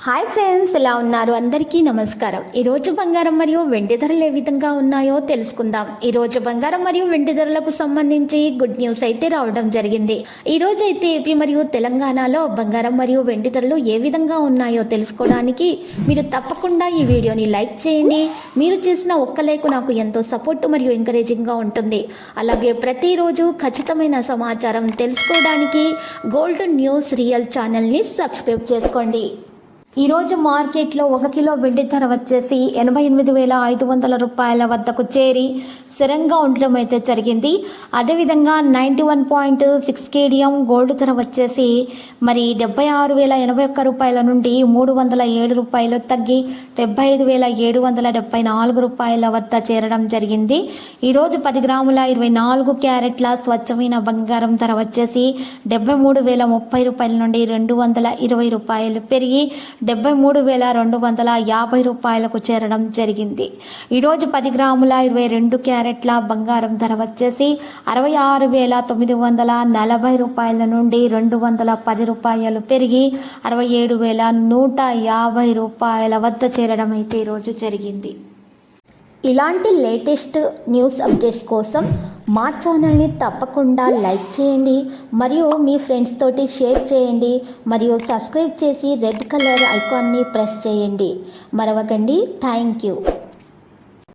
Hi friends, ఎలా ఉన్నారు? అందరికీ నమస్కారం. ఈరోజు బంగారం మరియు వెండి ధరలు ఏ విధంగా ఉన్నాయో తెలుసుకుందాం. ఈరోజు బంగారం మరియు వెండి ధరలకు సంబంధించి గుడ్ న్యూస్ అయితే రావడం జరిగింది. ఈరోజు అయితే ఏపీ మరియు తెలంగాణలో బంగారం మరియు వెండి ధరలు ఏ విధంగా ఉన్నాయో తెలుసుకోవడానికి మీరు తప్పకుండా ఈ వీడియోని లైక్ చేయండి. మీరు చేసిన ఒక్క లైక్ నాకు ఎంతో సపోర్ట్ మరియు ఎంకరేజింగ్గా ఉంటుంది. అలాగే ప్రతిరోజు ఖచ్చితమైన సమాచారం తెలుసుకోవడానికి గోల్డ్ న్యూస్ రియల్ ఛానల్ని సబ్స్క్రైబ్ చేసుకోండి. ఈరోజు మార్కెట్లో 1 కిలో వెండి ధర వచ్చేసి 88,500 రూపాయల వద్దకు చేరి స్థిరంగా ఉండడం అయితే జరిగింది. అదేవిధంగా 91.6 కేడియం గోల్డ్ ధర వచ్చేసి 76,081 రూపాయల నుండి 307 రూపాయలు తగ్గి 75,774 రూపాయల వద్ద చేరడం జరిగింది. ఈరోజు 10 గ్రాముల 24 క్యారెట్ల స్వచ్ఛమైన బంగారం ధర వచ్చేసి 73,030 రూపాయల నుండి 220 రూపాయలు పెరిగి 73,250 రూపాయలకు చేరడం జరిగింది. ఈరోజు 10 గ్రాముల 22 క్యారెట్ల బంగారం ధర వచ్చేసి 66,940 రూపాయల నుండి 210 రూపాయలు పెరిగి 67,150 రూపాయల వద్ద చేరడం అయితే ఈరోజు జరిగింది. ఇలాంటి లేటెస్ట్ న్యూస్ అప్డేట్స్ కోసం మా ఛానల్ని తప్పకుండా లైక్ చేయండి మరియు మీ ఫ్రెండ్స్ తోటి షేర్ చేయండి మరియు సబ్స్క్రైబ్ చేసి రెడ్ కలర్ ఐకాన్ని ప్రెస్ చేయండి. మరవకండి. Thank you.